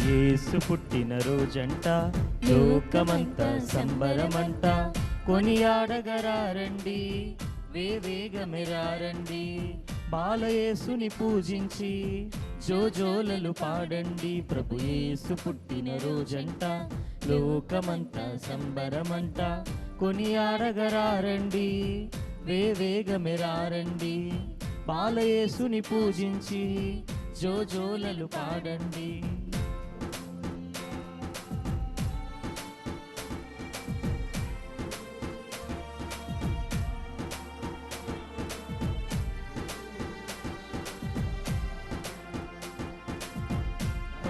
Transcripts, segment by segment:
యేసు పుట్టిన రోజంట, లోకమంతా సంబరమంట. కొనియాడగరారండి, వేవేగమెరారండి. బాలయేసుని పూజించి జోజోలలు పాడండి. ప్రభు యేసు పుట్టిన రోజంట, లోకమంతా సంబరమంట. కొనియాడగరారండి, వేవేగమెరారండి. బాలయేసుని పూజించి జోజోలలు పాడండి.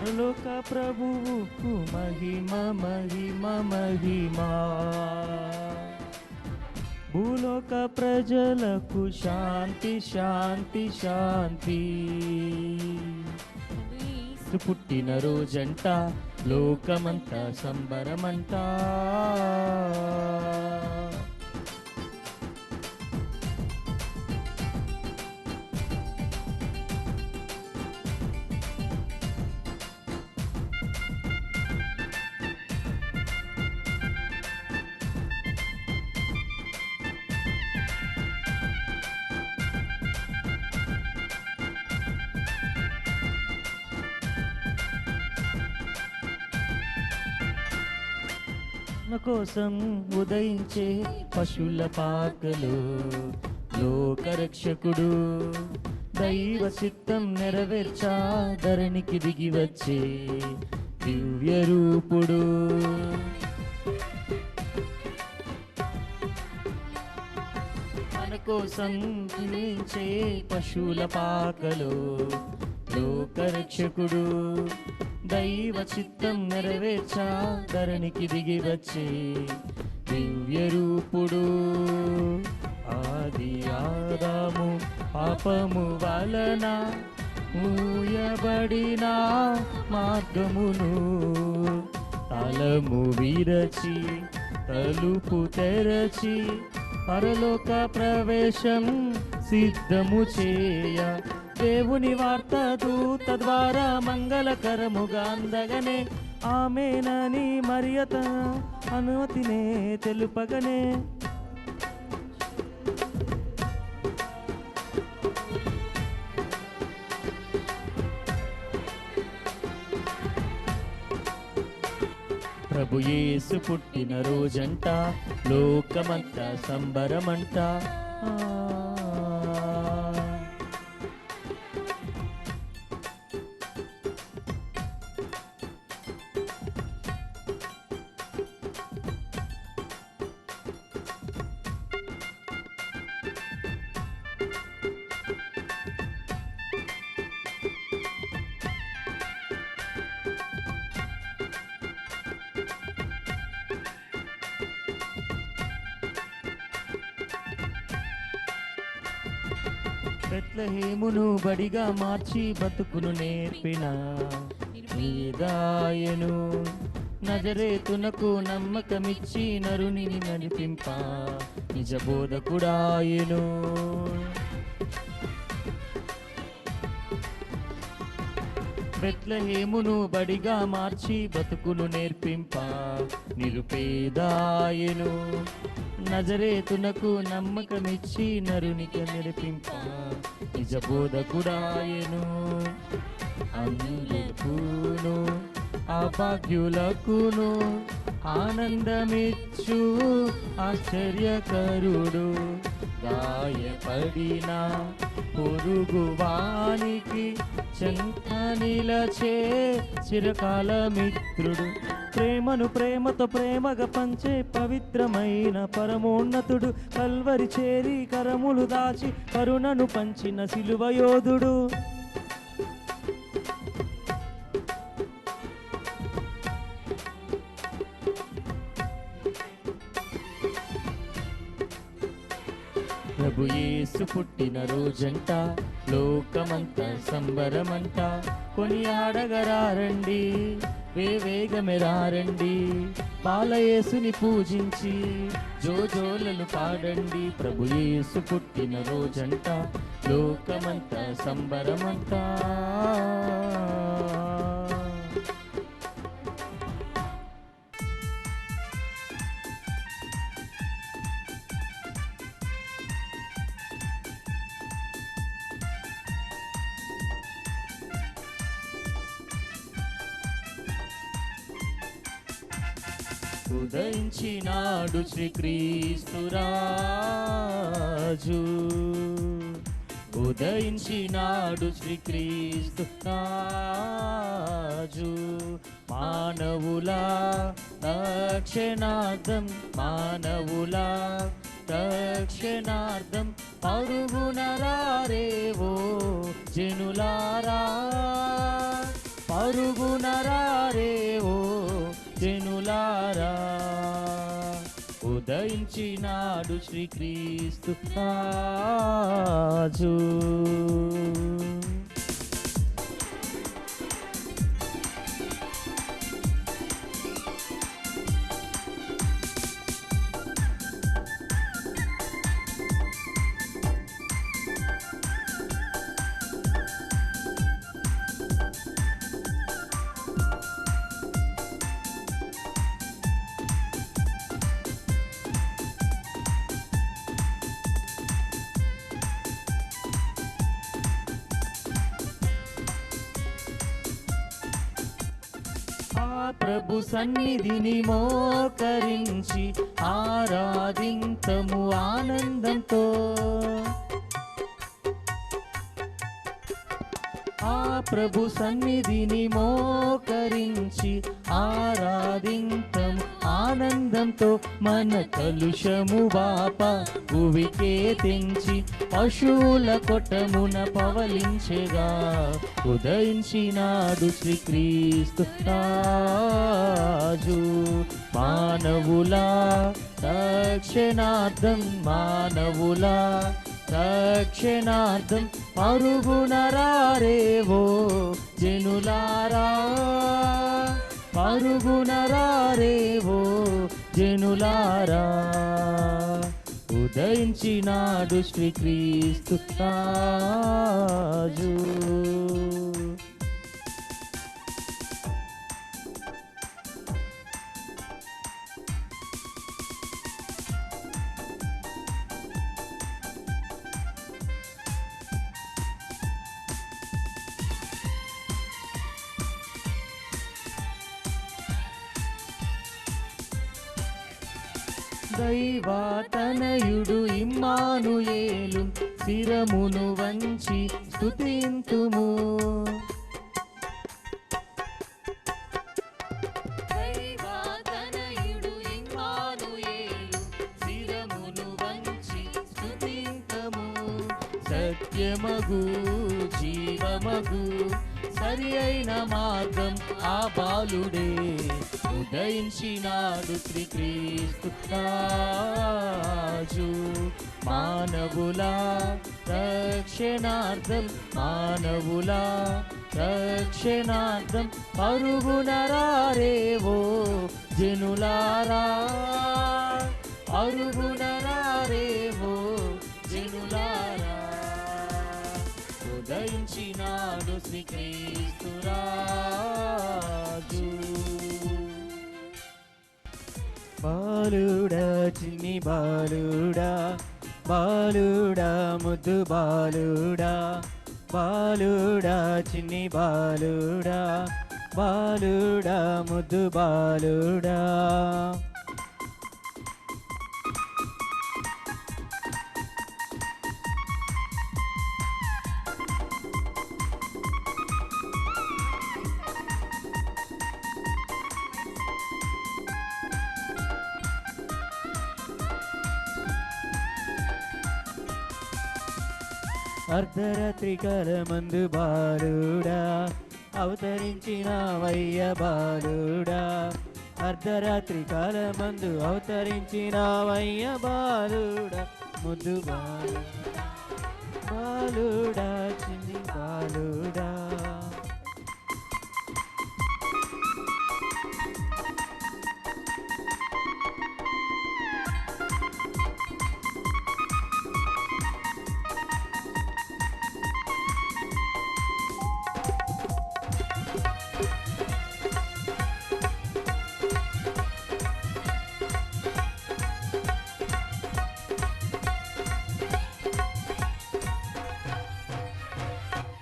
పరలోక ప్రభువుకు మహిమ మహిమ మహిమా, భూలోక ప్రజలకు శాంతి శాంతి శాంతి. పుట్టిన రోజంట, లోకమంతా సంబరమంట. కోసం ఉదయించే పశువుల పాకలు, లోకరక్షకుడు దైవ చిత్తం నెరవేర్చా ధరణికి దిగి వచ్చే దివ్య రూపుడు. మన కోసం ఉదయించే పశువుల పాకలు, లోకరక్షకుడు దైవ చిత్తం నెరవేర్చా ధరణికి దిగి వచ్చే దివ్య రూపుడు. ఆది ఆదాము పాపము వలన మూయబడిన మార్గమును తలము విరచి తలుపు తెరచి పరలోక ప్రవేశం సిద్ధము చేయ దేవుని వార్త దూత ద్వారా మంగళకరముగా అందగనే ఆమేనని మరియత అనుమతినే తెలుపగనే. ప్రభు యేసు పుట్టిన రోజంట, లోకమంతా సంబరమంట. బెత్లెహేమును బడిగా మార్చి బతుకును నేర్పిన నీదాయను. నజరేతునకు నమ్మకమిచ్చి నరుని నడిపింప నిజ బోధకుడాయను. బెత్లెహేమును బడిగా మార్చి బతుకును నేర్పింప నిరుపేదాయను. నజరేతునకు నమ్మకమిచ్చి నరునికి నడిపింప నిజ బోధకుడాయను. అందుకును అభాగ్యులకును ఆనందమిచ్చు ఆశ్చర్యకరుడు. గాయపడిన పొరుగువానికి చెంత నిలచే చిరకాల మిత్రుడు. ప్రేమను ప్రేమతో ప్రేమగా పంచే పవిత్రమైన పరమోన్నతుడు. కల్వరి చేరి కరములు దాచి కరుణను పంచిన సిలువ యోధుడు. ప్రభు యేసు పుట్టిన రోజంట, లోకమంతా సంబరమంట. కొనియాడగరారండి, వేవేగమెరారండి. బాలయేసుని పూజించి జోజోలలు పాడండి. ప్రభు యేసు పుట్టిన రోజంట, లోకమంతా సంబరమంట. ఉదయించినాడు శ్రీక్రీస్తు రాజు, ఉదయించినాడు శ్రీక్రీస్తు రాజు. మానవుల రక్షణార్థం, మానవుల రక్షణార్థం పరుగున రారేవో జనులారా, పరుగున రారేవో జనులారా. ఉదయించినాడు శ్రీక్రీస్తు రాజు. ప్రభు సన్నిధిని మోకరించి ఆరాధింతము ఆనందంతో, ఆ ప్రభు సన్నిధిని మోకరించి ఆరాధింతము ఆనందంతో. మన కలుషము బాప భువికే తెంచి పశువుల కొట్టమున పవలించెగా. ఉదయించినాడు శ్రీక్రీస్తు రాజు. మానవుల రక్షణార్థం, మానవుల రక్షణార్థం పరుగున రారేవో జనులారా, పరుగున రారేవో జనులారా. ఉదయించినాడు శ్రీక్రీస్తు రాజు. దైవాతనయుడు ఇమ్మానుయేలు శిరమును వంచి స్తుతింతుము. దైవాతనయుడు ఇమ్మానుయేలు శిరమును వంచి స్తుతింతుము. సత్యమగు జీవమగు సరి అయిన మార్గం ఆ బాలుడే. ఉదయించినాడు శ్రీక్రీస్తు రాజు. మానవుల రక్షణార్థం, మానవుల రక్షణార్థం పరుగున రారేవో జనులారా, పరుగున రారేవో జనులారా. ఉదయించినాడు శ్రీక్రీస్తు రాజు. బాలుడా చిన్ని బాలుడా, బాలుడా ముద్దు బాలుడా, బాలుడా చిన్ని బాలుడా, బాలుడా ముద్దు బాలుడా. అర్ధరాత్రి కాలమందు బాలుడా అవతరించినావయ్య బాలుడా, అర్ధరాత్రి కాలమందు అవతరించినావయ్య బాలుడా, ముద్దు బాలుడా, బాలుడా చిన్ని బాలుడా.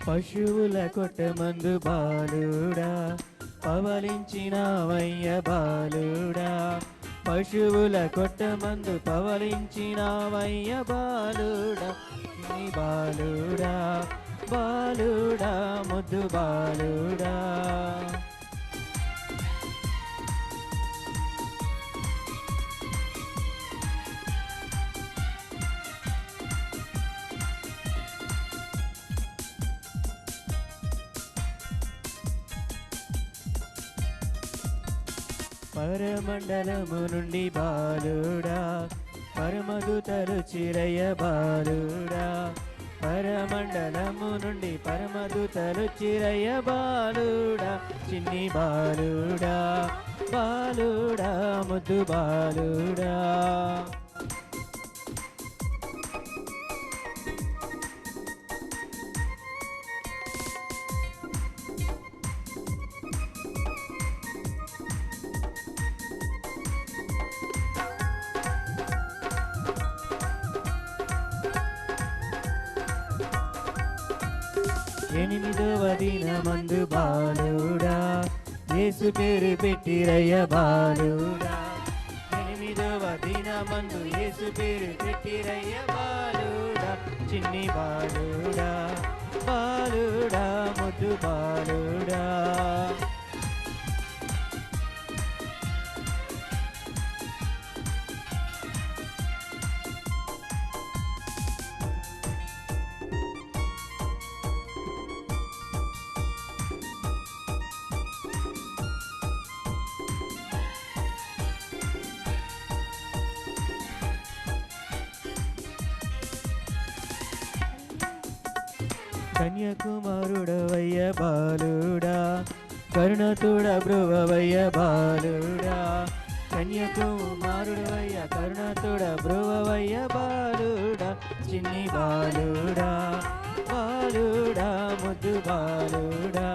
పశువుల కొట్టమందు బాలుడా పవలించినావయ్య బాలుడా, పశువుల కొట్టమందు పవలించినావయ్య బాలుడా నీ బాలుడా బాలుడా ముద్దు బాలుడా పరమండలము నుండి బాలుడా పరమదూతలు చిరయ్య బాలుడా పరమండలము నుండి పరమదూతలు చిరయ్య బాలుడా చిన్ని బాలుడా బాలుడా ముద్దు బాలుడా ఎనిమిదవ దినమందు బాలుడా యేసు పేరు పెట్టిరయ్య బాలుడా ఎనిమిదవ దినమందు యేసు పేరు పెట్టిరయ్య బాలుడా చిన్ని బాలుడా బాలుడా ముద్దు బాలుడా కన్యాకుమారుడవయ్య బాలుడా కరుణతుడ బ్రువవయ్య బాలుడా కన్యాకుమారుడవయ్య కరుణతుడ బ్రువవయ్య బాలుడా చిన్ని బాలుడా బాలుడా ముద్దు బాలుడా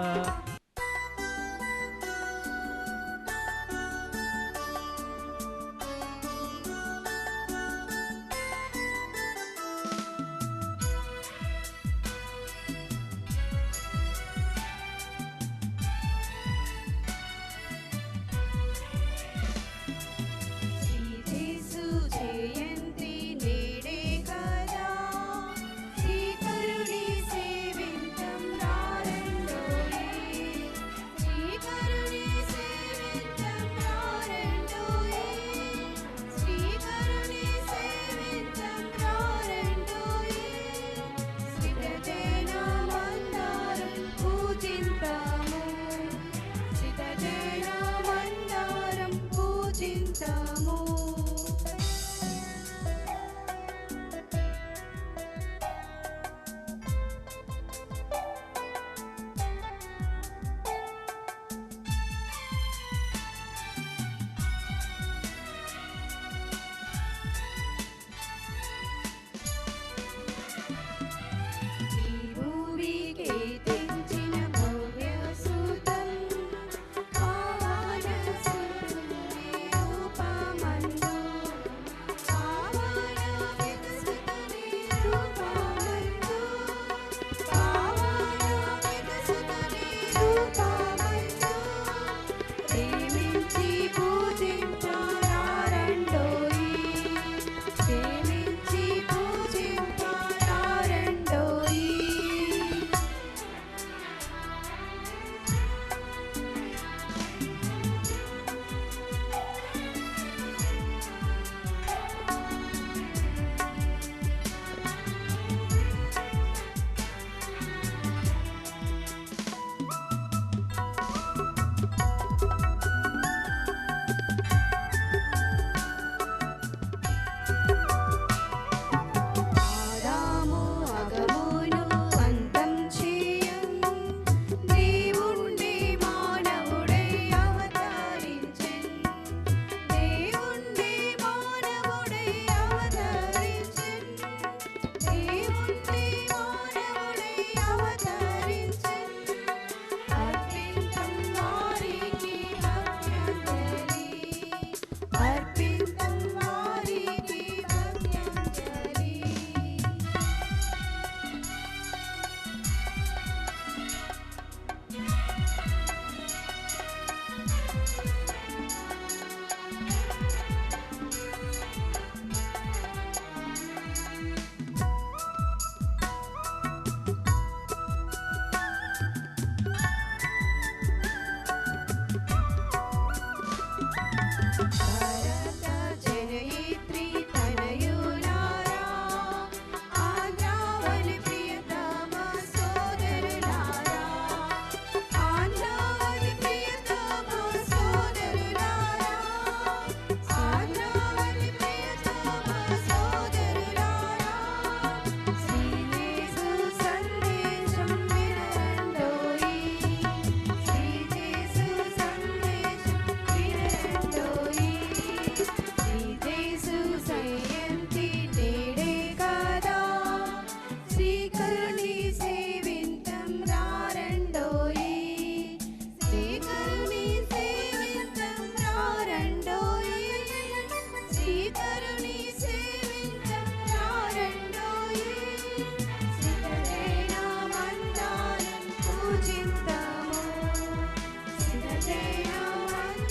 రూపమందు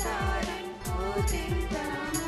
తారని పూజిద్దాము.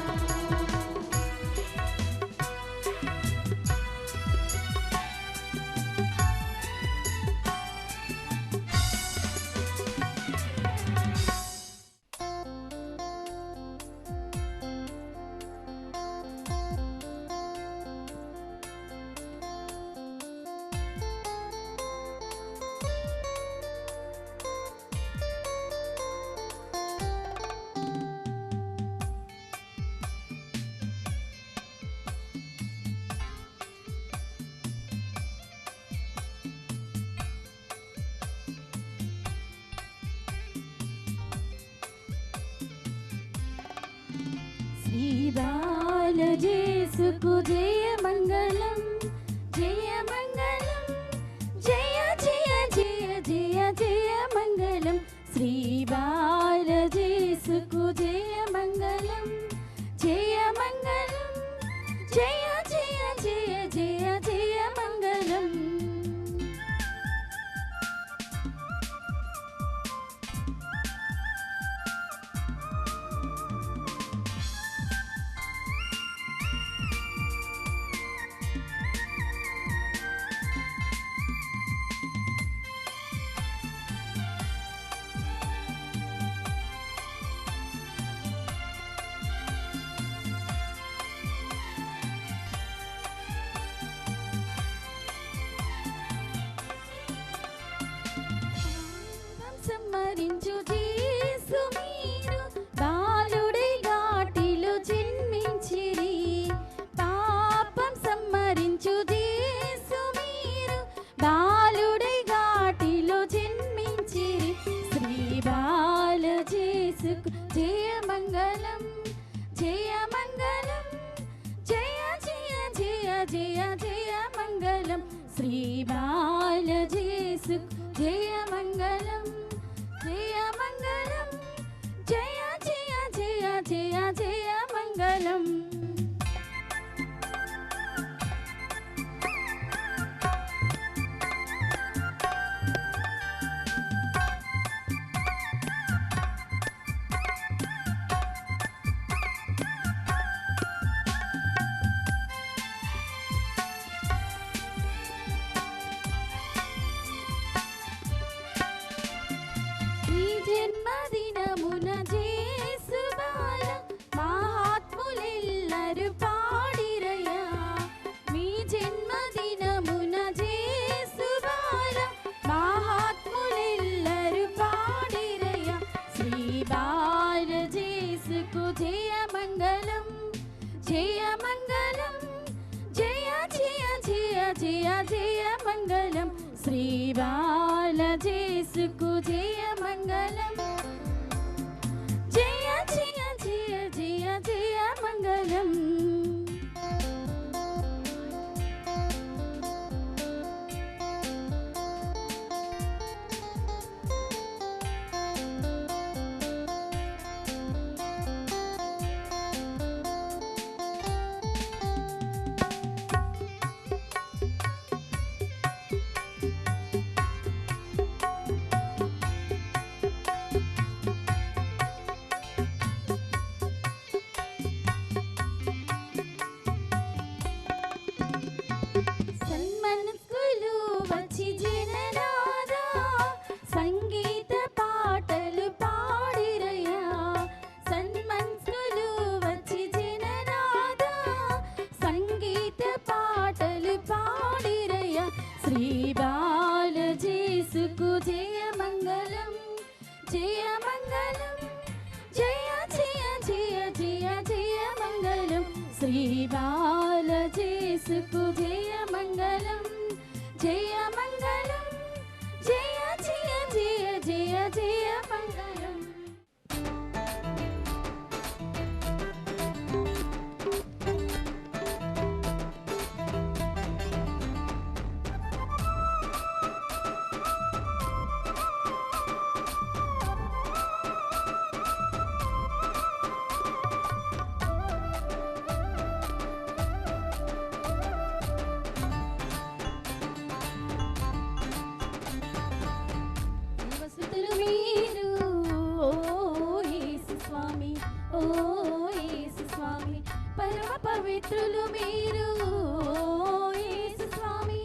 శ్రీబాలజేసుకు జయ మంగళం, జయ మంగళం, జయ జయ జయ జయ జయ మంగళం. శ్రీబాలజేసుకు జయ మంగళం, జయ మంగళం, జయ జయ జయ జయ జయ మంగళం. సంహరించు యేసు మీరు బాలుడై ఘాటిలో జన్మించిరి. పాపం సంహరించు యేసు మీరు బాలుడై ఘాటిలో జన్మించిరి. శ్రీ బాలజేసుకు జయ మంగళం, జయ మంగళం, జయ జయ జయ జయ జయ మంగళం. శ్రీ బాలజేసుకు జయ మంగళం, జయ మంగళం, జయ జయ జయ జయ జయ మంగళం. ఈ జన్మదినమున జేసు బాల మహాత్ములెల్లరు పాడిరయ్యా. మీ జన్మదినమున జేసు బాల మహాత్ములెల్లరు పాడిరయ్యా. శ్రీ బాలజేసుకు జయ మంగళం, జయ మంగళం, జయ జయ జయ జయ జయ మంగళం. శ్రీ బాలజేసుకు జయ మంగళం, జయ జయ జయ జయ జయ మంగళం. ఓ యేసు స్వామి పరమ పవిత్రులు మీరు ఓ యేసు స్వామి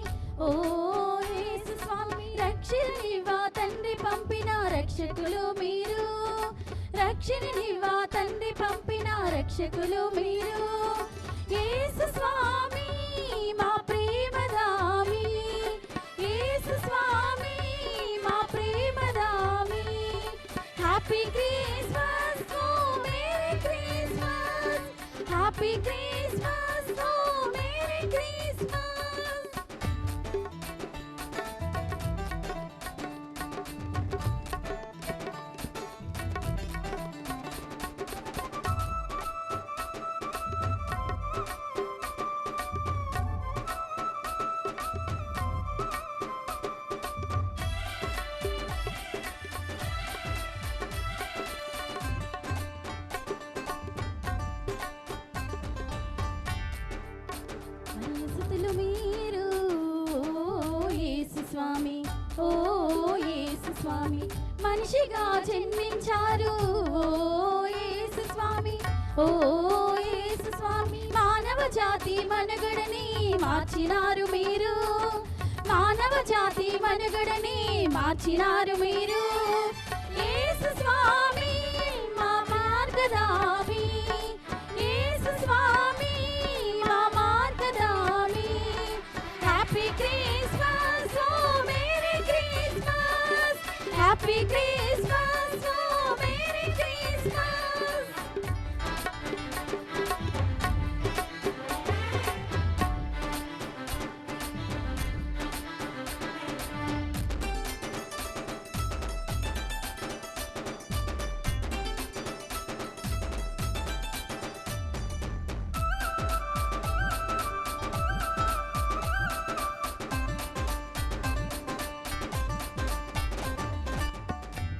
ఓ యేసు స్వామి రక్షణనివ్వా తండ్రి పంపిన రక్షకులు మీరు రక్షణనివ్వా తండ్రి పంపిన రక్షకులు మీరు యేసు స్వామి మా ప్రేమదామి యేసు స్వామి మా ప్రేమదామి హ్యాపీ క్రిస్మస్ ఓ మేరీ క్రిస్మస్ హ్యాపీ క్రిస్మస్ ఓ మేరీ క్రిస్మస్ మనసుతులు మీరు ఓ యేసు స్వామి ఓ యేసు స్వామి మనిషిగా జన్మించారు ఓ యేసు స్వామి ఓ యేసు స్వామి మానవ జాతి మనుగడని మార్చినారు మీరు మానవ జాతి మనుగడని మార్చినారు మీరు యేసు స్వామి మా మార్గదామి యేసు స్వామి మా మార్గదామి హ్యాపీ క్రిస్మస్ ఓ మేరీ క్రిస్మస్ హ్యాపీ క్రిస్మస్ ఓ మేరీ క్రిస్మస్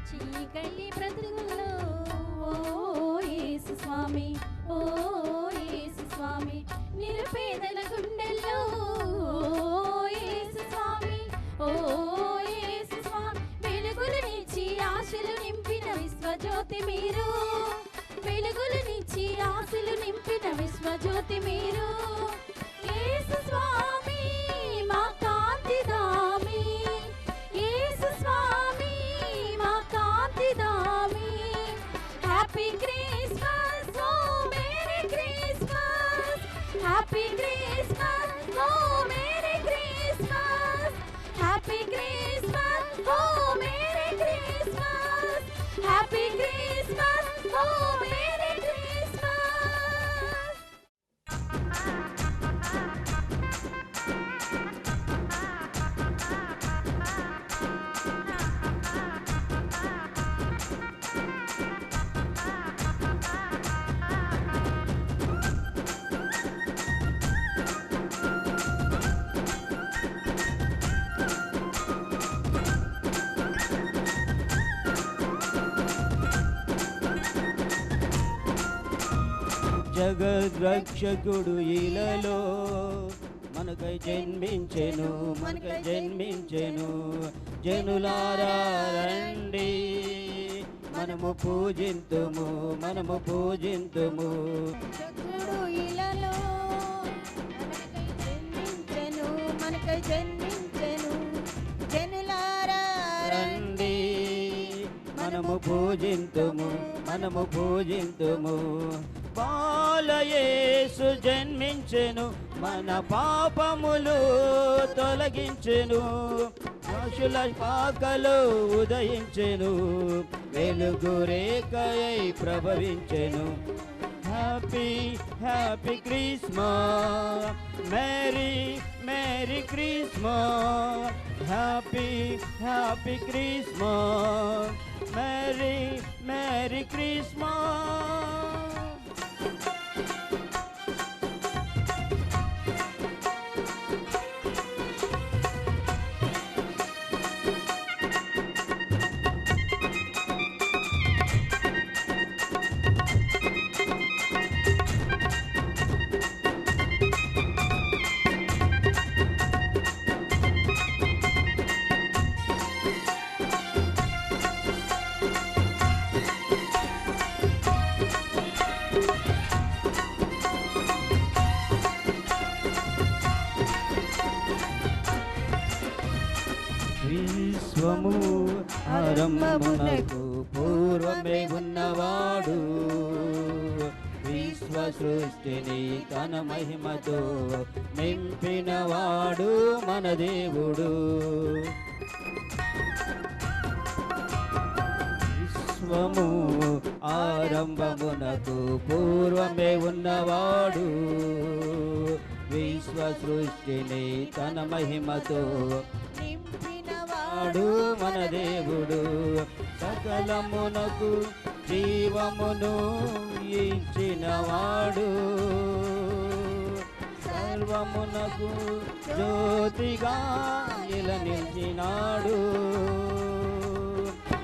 చీకటి బ్రతుకుల్లో ఓ యేసు స్వామి ఓ యేసు స్వామి నిరుపేదల గుండెల్లో ఓ యేసు స్వామి ఓ యేసు స్వామి వెలుగులనిచ్చి ఆశలు నింపిన విశ్వజ్యోతి మీరు వెలుగులనిచ్చి ఆశలు నింపిన విశ్వజ్యోతి మీరు యేసు స్వామి మా కాంతిదామి యేసు స్వామి మా కాంతిదామి హ్యాపీ క్రిస్మస్ ఓ మేరీ క్రిస్మస్ హ్యాపీ క్రిస్మస్ ఓ మేరీ క్రిస్మస్ హ్యాపీ క్రిస్మస్ ఓ మేరీ క్రిస్మస్ హ్యాపీ క్రిస్మస్ ఓ మేరీ క్రిస్మస్ జగద్రక్షకుడు ఇలలో మనకై జన్మించెను మనకై జన్మించెను జనులారా రండి మనము పూజింతుము మనము పూజింతుము రక్షకుడు ఇలలో మనకై జన్మించెను జనులారా రండి మనము పూజింతుము మనము పూజింతుము బాలయేసు జన్మించెను మన పాపములు తొలగించెను పశుల పాకలో ఉదయించెను వెలుగు రేఖయై ప్రభవించెను happy happy Christmas merry merry Christmas happy happy Christmas merry merry Christmas ఆరంభమునకు పూర్వమే ఉన్నవాడు విశ్వ సృష్టిని తన మహిమతో నింపినవాడు మన దేవుడు. విశ్వము ఆరంభమునకు పూర్వమే ఉన్నవాడు విశ్వ సృష్టిని తన మహిమతో నింపినవాడు మన దేవుడు. సకలమునకు జీవమును ఇచ్చినవాడు సర్వమునకు జ్యోతిగా నిలిచినాడు.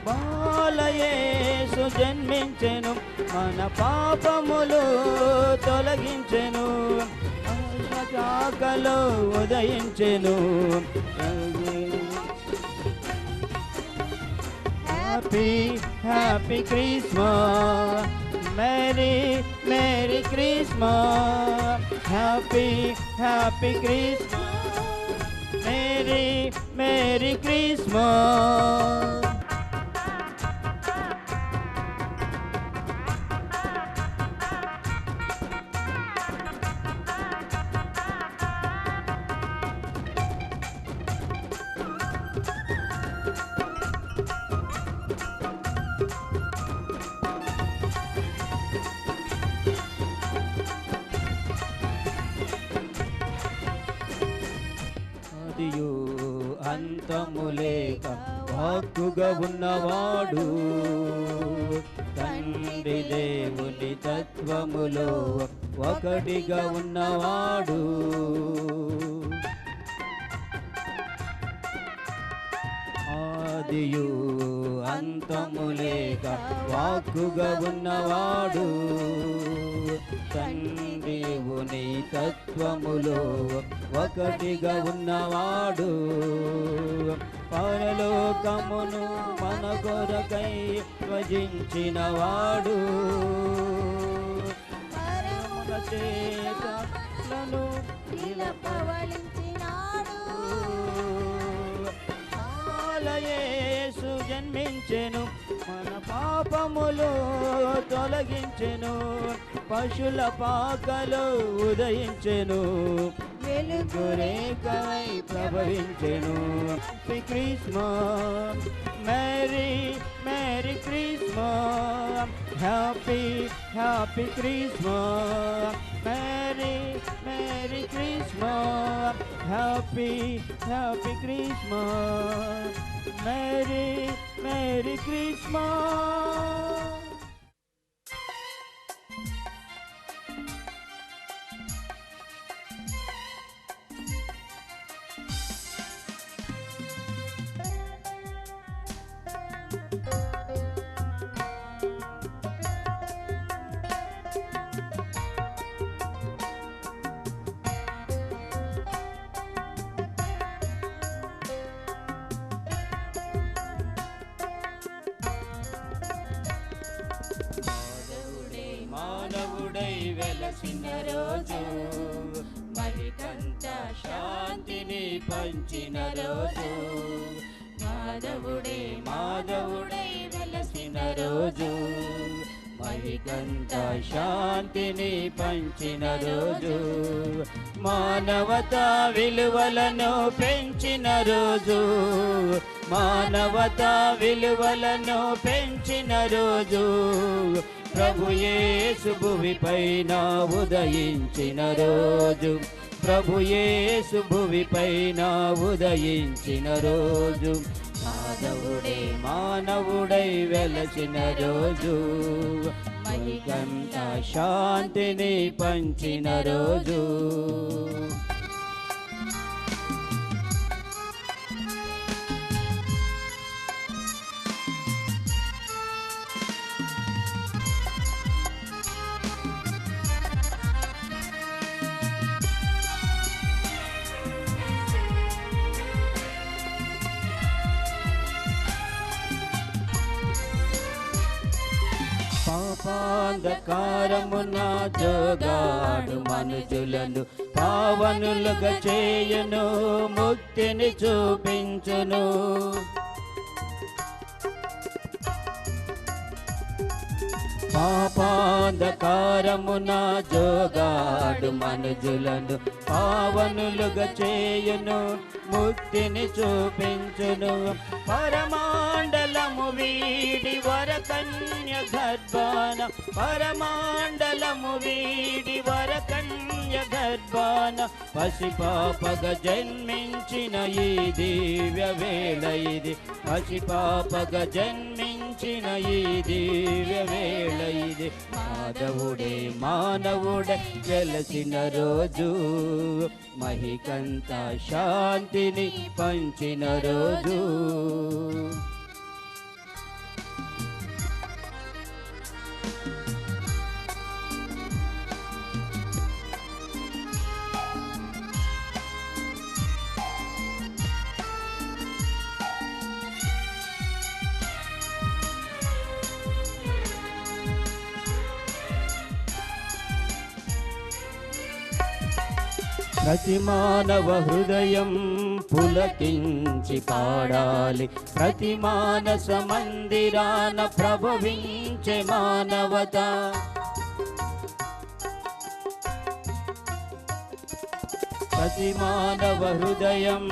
బాలయేసు జన్మించెను మన పాపములు తొలగించెను శాఖలో ఉదయించెను. Happy happy Christmas merry merry Christmas happy happy Christmas merry merry Christmas. అంతము లేక వాక్కుగా ఉన్నవాడు తండ్రి దేవుని తత్వములో ఒకటిగా ఉన్నవాడు. ఆదియు అంతము లేక వాక్కుగా ఉన్నవాడు తండ్రి దేవుని తత్వములో ఒకటిగా ఉన్నవాడు. పరలోకమును మన కొరకై త్వజించినవాడు పరమున చేతలను నిలపవలించినాడు. బాలయేసు జన్మించెను మన పాపములు తొలగించెను పశుల పాకలో ఉదయించెను వెలుగు రేఖై ప్రభవించెను. Christmas merry merry Christmas happy happy Christmas merry merry Christmas happy happy Christmas merry merry Christmas. మానవుడై వెలసిన రోజు మరికంత శాంతిని పంచిన రోజు మాధవుడై వెలసిన రోజు మరికంత శాంతిని పంచిన రోజు మానవతా విలువలను పెంచిన రోజు మానవతా విలువలను పెంచిన రోజు ప్రభు యేసు భువిపైన ఉదయించిన రోజు ప్రభు యేసు భువిపైన ఉదయించిన రోజు మానవుడై వెలసిన రోజు మరికంత శాంతిని పంచిన రోజు. పాపాంధకారమున జోగాడు మనుజులను పావనులుగా చేయును ముక్తిని చూపించును పాపాంధకారమున జోగాడు మనుజులను పావనులుగా చేయును, ముక్తిని చూపించును. పరమాండలము వీడి వరకన్య గర్భాన, పరమాండలము వీడి వరకన్య గర్భాన, పసిపాపగా జన్మించిన ఈ దివ్య వేళ ఇది, పసిపాపగా జన్మించిన ఈ దివ్య వేళ ఇది. మాధవుడే మానవుడే వెలసిన రోజు, మహికంత శాంతిని పంచిన రోజు. ప్రతి మానవ హృదయం పులకించి పాడాలి, ప్రతి మానస మందిరాన ప్రభవించే మానవత. ప్రతి మానవ హృదయం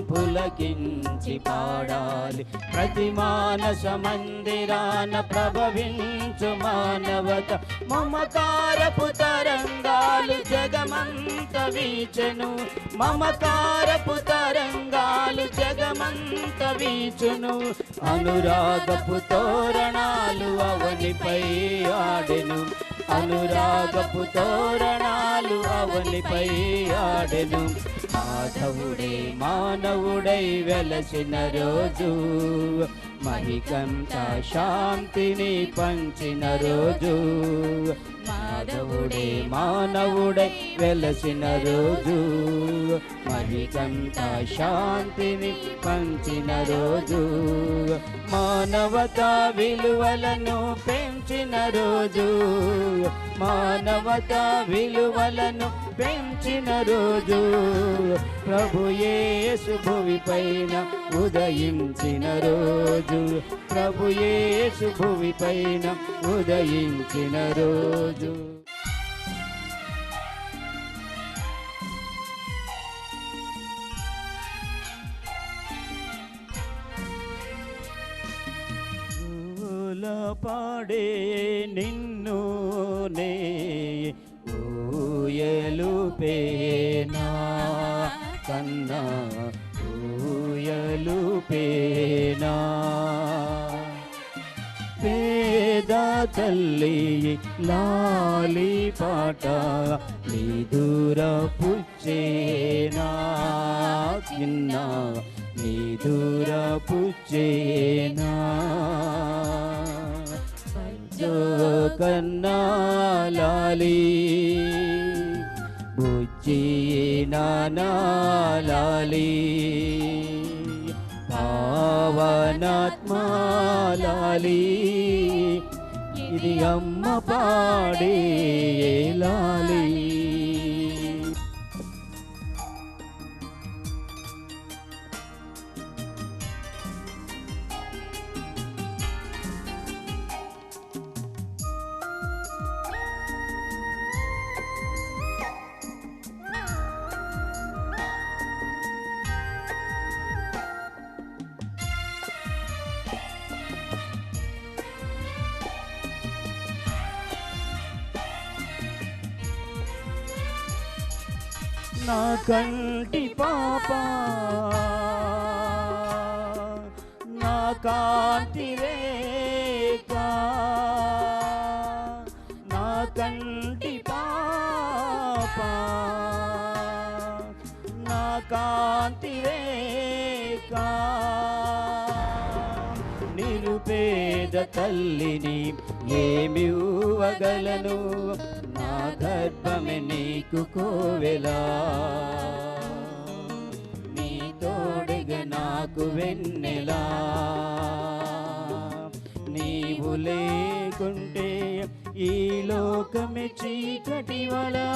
పులకించి పాడాలి, ప్రతి మానస మందిరాన ప్రభవించు మానవత. మమకారపు తరంగాలు జగమంత వీచెను, మమకారపు తరంగాలు జగమంత వీచును. అనురాగపు తోరణాలు అవనిపై ఆడెను, అనురాగపు తోరణాలు అవనిపై ఆడెను. మాధవుడే మానవుడై వెలసిన రోజు, మహికంత శాంతిని పంచిన రోజు. మాధవుడే మానవుడై వెలసిన రోజు, మహికంత శాంతిని పంచిన రోజు. మానవతా విలువలను పెంచిన రోజు, మానవతా విలువలను పెంచిన రోజు. ప్రభు యేసు భువి పైన ఉదయించిన రోజు, ప్రభు యేసు భువి పైన ఉదయించిన రోజు. పాడే నిన్ను నే ఊయలుపేనా కన్నా ఊయలుపేనా. పేద తల్లి లాలి పాట నిదుర పుచ్చేనా చిన్న నిదుర పుచ్చేనా. కన్నా లాలి బుజ్జి నానాలి, పావనాత్మా లాలి, ఇది అమ్మ పాడే లాలి. నా కంటి పాప నా కాంతి రేఖ, నా కంటి పాప నా కాంతి రేఖ. నిరుపేద తల్లిని ఏమి ఇవ్వగలను, నా గర్భమే నీకు కోవెలా. నీ తోడుగా నాకు వెన్నెలా, నీవు లేకుంటే ఈ లోకమే చీకటివలా,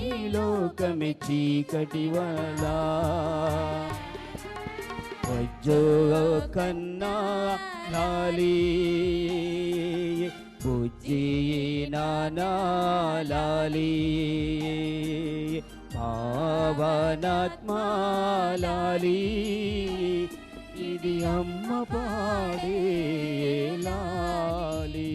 ఈ లోకమే చీకటివలా. వజ్జో కన్నా లాలి లాలి పావనాత్మా లాలి ఇది అమ్మ పాడే లాలి.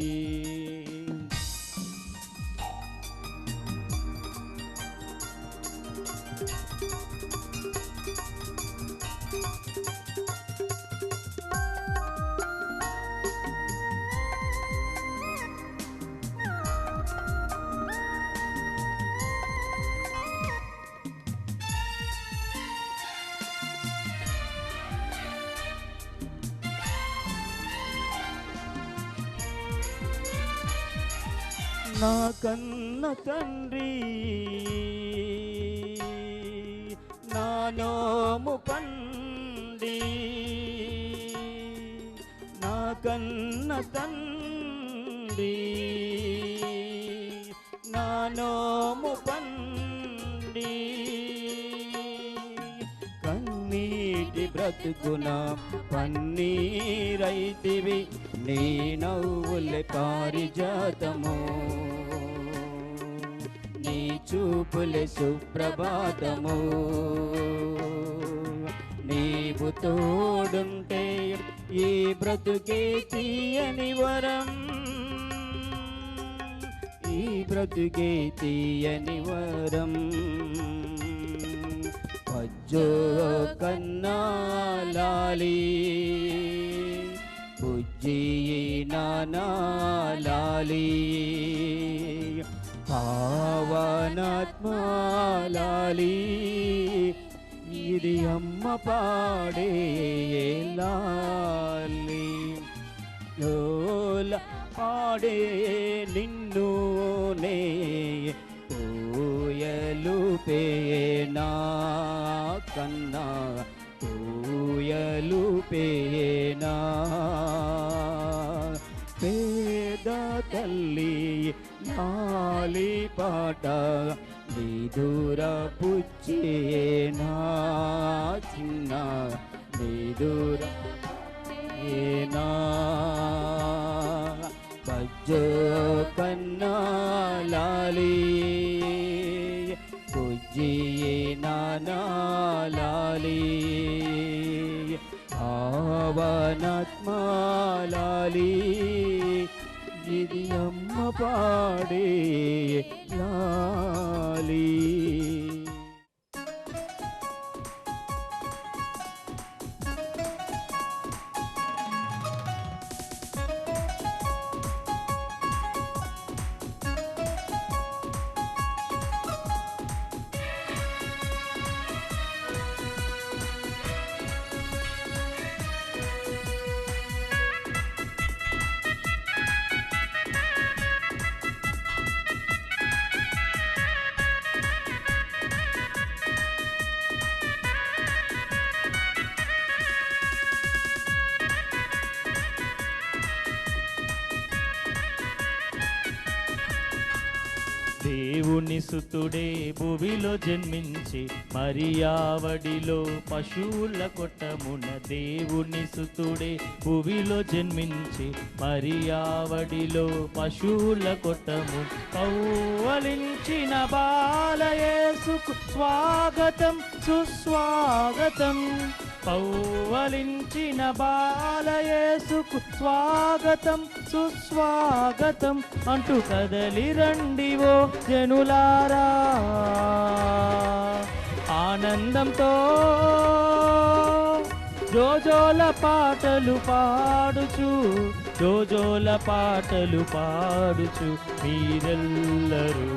నా కన్న తండ్రి నా నోము పండి నా కన్న తండ్రి నా నోము పండి కన్నీటి బ్రతుకున పన్నీరైతివి నీ నవ్వుల పారిజాతము నీ చూపుల సుప్రభాతము నీవు తోడుంటే ఈ బ్రతుకే తీయని వరం ఈ బ్రతుకే తీయని వరం అజ్జో కన్నా లాలి బుజ్జి నానా లాలి పావనాత్మా లాలి ఇది అమ్మ పాడే లాలి. లోల పాడే నిన్ను నే ఊయలు పేనా కన్నా ఊయలు పేనా పేద తల్లి లాలి పాట నిదుర పుచ్చేనా చిన్న నిదుర ఏనా బజ్జో కన్నా లాలి పుజ్జి నానా లాలి పావనాత్మా లాలి ఇది అమ్మ పాడే లాలి. దేవుని సుతుడే భువిలో జన్మించి మరియావడిలో పశువుల కొట్టమున దేవుని సుతుడే భువిలో జన్మించి మరియావడిలో పశువుల కొట్టము కౌవలించిన బాలయేసుకు స్వాగతం సుస్వాగతం పౌవలించిన బాలయేసుకు స్వాగతం సుస్వాగతం అంటూ కదలి రండివో జనులారా ఆనందంతో జోజోల పాటలు పాడుచు జోజోల పాటలు పాడుచు మీరెల్లరూ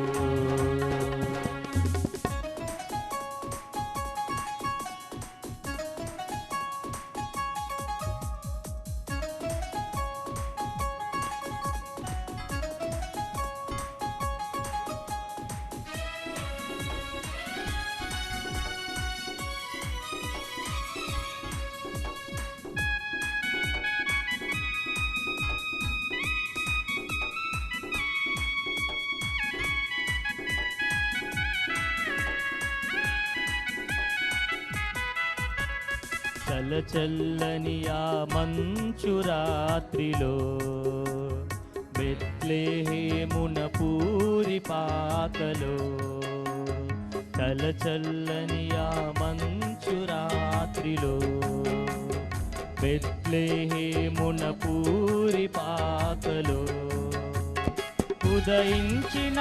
చల్లచల్లని ఆ మంచు రాత్రిలో బెత్లెహేమున పూజ పాకలో చల్లని ఆ మంచు రాత్రిలో బెత్లెహేమున పూరి పాకలో ఉదయించిన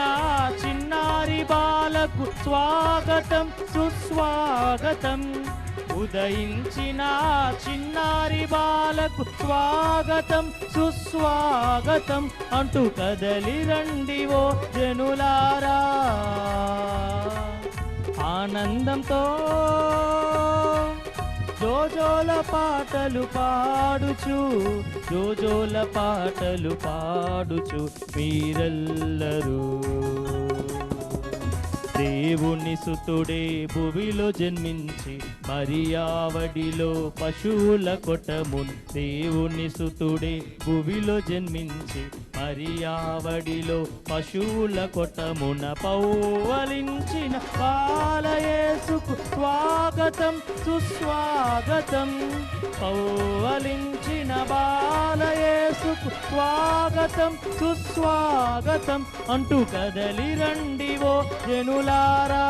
చిన్నారి బాలకు స్వాగతం సుస్వాగతం. ఉదయించిన చిన్నారి బాలకు స్వాగతం సుస్వాగతం అంటూ కదలి రండి ఓ జనులారా. ఆనందంతో జోజోల పాటలు పాడుచు జోజోల పాటలు పాడుచు మీరెల్లరూ దేవుని సుతుడే భువిలో జన్మించి మరియావడిలో పశువుల కొట్టమున్. దేవుని సుతుడే భువిలో జన్మించి మరియావడిలో పశువుల కొట్టమున పౌవలించిన బాలయేసుకు స్వాగతం సుస్వాగతం. పౌవలించిన బాలయేసుకు స్వాగతం సుస్వాగతం అంటూ కదలి రండి ఓ జనులారా.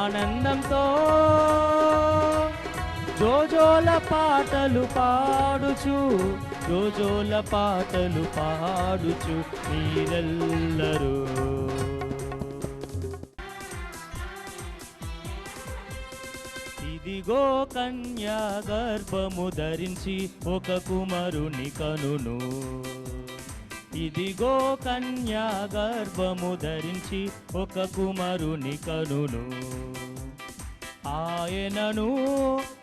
ఆనందంతో జోజోల పాటలు పాడుచు జోజోల పాటలు పాడుచు మీరెల్లరూ. ఇదిగో కన్యా గర్భము ధరించి ఒక కుమారుని కనును. ఇదిగో కన్యా గర్భము ధరించి ఒక కుమారుని కనును. ఆయనను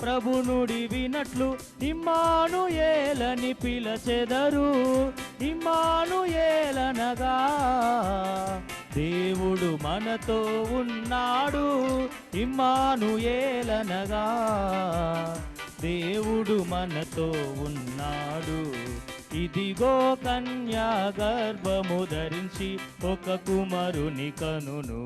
ప్రభునుడి వినట్లు ఇమ్మానుయేలని పిలచెదరు. ఇమ్మానుయేలనగా దేవుడు మనతో ఉన్నాడు. ఇమ్మానుయేలనగా దేవుడు మనతో ఉన్నాడు. ఇదిగో కన్యా గర్భము ధరించి ఒక కుమారుని కనును.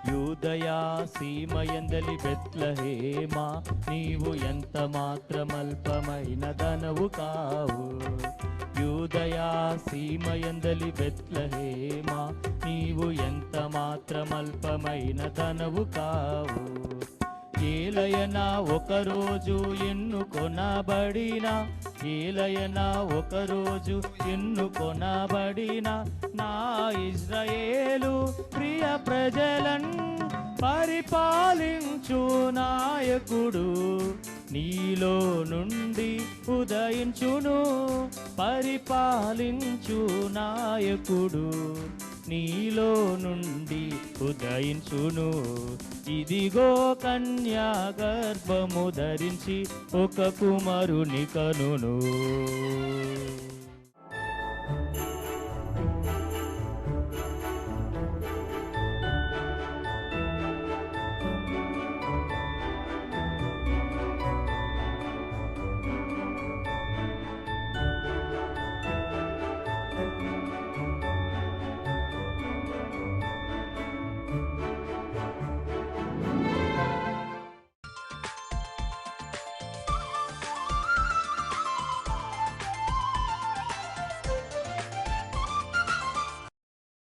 యూదయా సీమయందలి బెత్లెహేమా, నీవు ఎంత మాత్రమల్పమైన ధనవు కావు. యూదయా సీమయందలి బెత్లెహేమా, నీవు ఎంత మాత్రమల్పమైన ధనవు కావు. ఏలయనా ఒకరోజు ఎన్నుకొనబడిన, ఏలయనా ఒకరోజు ఎన్నుకొనబడిన నా ఇజ్రాయేలు ప్రియ ప్రజలన్ పరిపాలించు నాయకుడు నీలో నుండి ఉదయించును. పరిపాలించు నాయకుడు నీలో నుండి ఉదయించును. ఇదిగో కన్యా గర్భము ధరించి ఒక కుమారుని కనును.